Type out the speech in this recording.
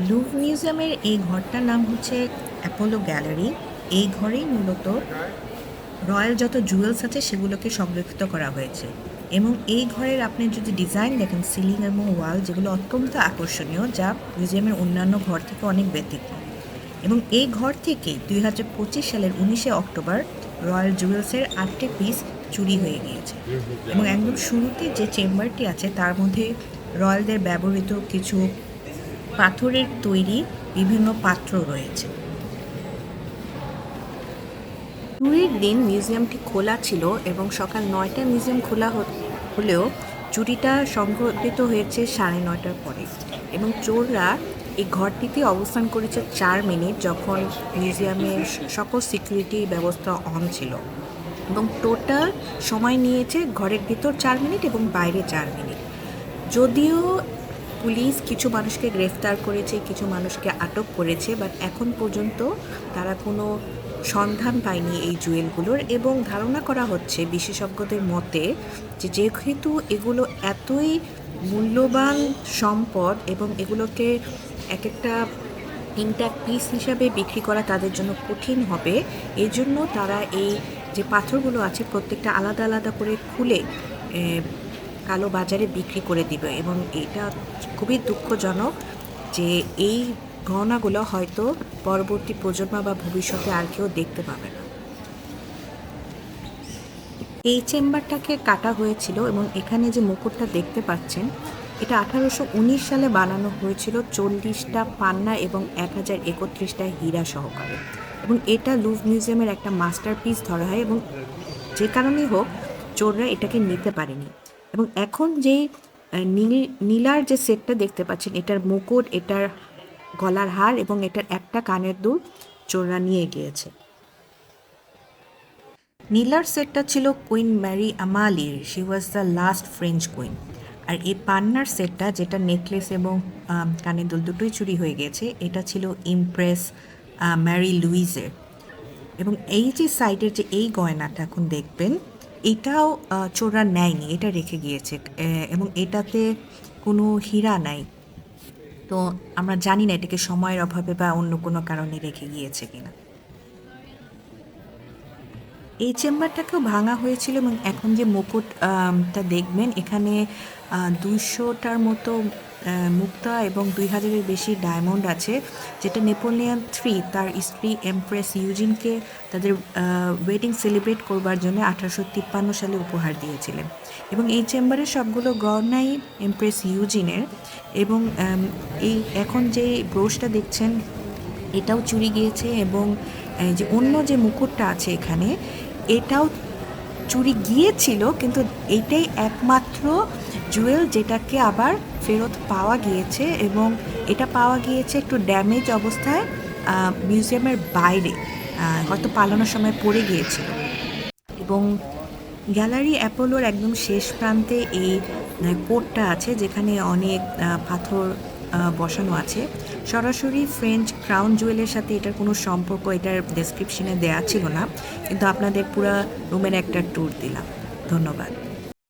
Louvre মিউজিয়ামের এই ঘরটার নাম হচ্ছে অ্যাপোলো গ্যালারি। এই ঘরেই মূলত রয়্যাল যত জুয়েলস আছে সেগুলোকে সংরক্ষিত করা হয়েছে। এবং এই ঘরের আপনি যদি ডিজাইন দেখেন, সিলিং এবং ওয়াল, যেগুলো অত্যন্ত আকর্ষণীয়, যা মিউজিয়ামের অন্যান্য ঘর থেকে অনেক ব্যতিক্রম। এবং এই ঘর থেকেই 2025 সালের 19শে অক্টোবর রয়্যাল জুয়েলসের 8টে পিস চুরি হয়ে গিয়েছে। এবং একদম শুরুতে যে চেম্বারটি আছে তার মধ্যে রয়্যালদের ব্যবহৃত কিছু পাথরের তৈরি বিভিন্ন পাত্র রয়েছে। চুরির দিন মিউজিয়ামটি খোলা ছিল এবং সকাল 9টায় মিউজিয়াম খোলা হলেও চুরিটা সংঘটিত হয়েছে 9:30টার পরে। এবং চোররা এই ঘরটিতে অবস্থান করেছে 4 মিনিট, যখন মিউজিয়ামের সকল সিকিউরিটি ব্যবস্থা অন ছিল। এবং টোটাল সময় নিয়েছে ঘরের ভিতর 4 মিনিট এবং বাইরে 4 মিনিট। যদিও পুলিশ কিছু মানুষকে গ্রেফতার করেছে, কিছু মানুষকে আটক করেছে, বাট এখন পর্যন্ত তারা কোনো সন্ধান পায়নি এই জুয়েলগুলোর। এবং ধারণা করা হচ্ছে বিশেষজ্ঞদের মতে যে যেহেতু এগুলো এতই মূল্যবান সম্পদ এবং এগুলোকে এক একটা ইনট্যাক্ট পিস হিসাবে বিক্রি করা তাদের জন্য কঠিন হবে, এই জন্য তারা এই যে পাথরগুলো আছে প্রত্যেকটা আলাদা আলাদা করে খুলে কালো বাজারে বিক্রি করে দিবে। এবং এটা খুবই দুঃখজনক যে এই গহনাগুলো হয়তো পরবর্তী প্রজন্ম বা ভবিষ্যতে আর কেউ দেখতে পাবে না। এই চেম্বারটাকে কাটা হয়েছিল এবং এখানে যে মুকুটটা দেখতে পাচ্ছেন, এটা 1819 সালে বানানো হয়েছিল 40টা পান্না এবং 1031টা হীরা সহকারে। এবং এটা লুভ মিউজিয়ামের একটা মাস্টারপিস ধরা হয় এবং যে কারণেই হোক চোররা এটাকে নিতে পারেনি। এবং এখন যেই নীলার যে সেটটা দেখতে পাচ্ছেন, এটার মুকুট, এটার গলার হার এবং এটার একটা কানের দুল চোররা নিয়ে গিয়েছে। নীলার সেটটা ছিল কুইন ম্যারি আমালির, she was the last French queen. আর এই পান্নার সেটটা, যেটা নেকলেস এবং কানের দুল দুটোই চুরি হয়ে গেছে, এটা ছিল ইমপ্রেস ম্যারি লুইজের। এবং এই যে সাইডের যে এই গয়নাটা এখন দেখবেন, এটাও চোররা নেয়নি, এটা রেখে গিয়েছে। এবং এটাতে কোনো হীরা নাই। তো আমরা জানি না এটাকে সময়ের অভাবে বা অন্য কোনো কারণে রেখে গিয়েছে কিনা। এই চেম্বারটাকেও ভাঙা হয়েছিল এবং এখন যে মুকুটটা দেখবেন, এখানে 200টার মতো মুক্তা এবং 2000-এর বেশি ডায়মন্ড আছে, যেটা নেপোলিয়ন তার স্ত্রী এমপ্রেস ইউজিনকে তাদের ওয়েডিং সেলিব্রেট করবার জন্য 1853 সালে উপহার দিয়েছিলেন। এবং এই চেম্বারের সবগুলো গহনাই এমপ্রেস ইউজিনের। এবং এই এখন যে ব্রোশটা দেখছেন, এটাও চুরি গিয়েছে। এবং যে অন্য যে মুকুটটা আছে এখানে, এটাও চুরি গিয়েছিল, কিন্তু এইটাই একমাত্র জুয়েল যেটাকে আবার ফেরত পাওয়া গিয়েছে। এবং এটা পাওয়া গিয়েছে একটু ড্যামেজ অবস্থায় মিউজিয়ামের বাইরে, হয়তো পালানোর সময় পড়ে গিয়েছিল। এবং গ্যালারি অ্যাপোলোর একদম শেষ প্রান্তে এই কোটটা আছে, যেখানে অনেক পাথর বসানো আছে। সরাসরি ফ্রেঞ্চ ক্রাউন জুয়েলের সাথে এটার কোনো সম্পর্ক এটার ডেসক্রিপশনে দেওয়া ছিল না, কিন্তু আপনাদের পুরো রুমের একটা ট্যুর দিলাম। ধন্যবাদ।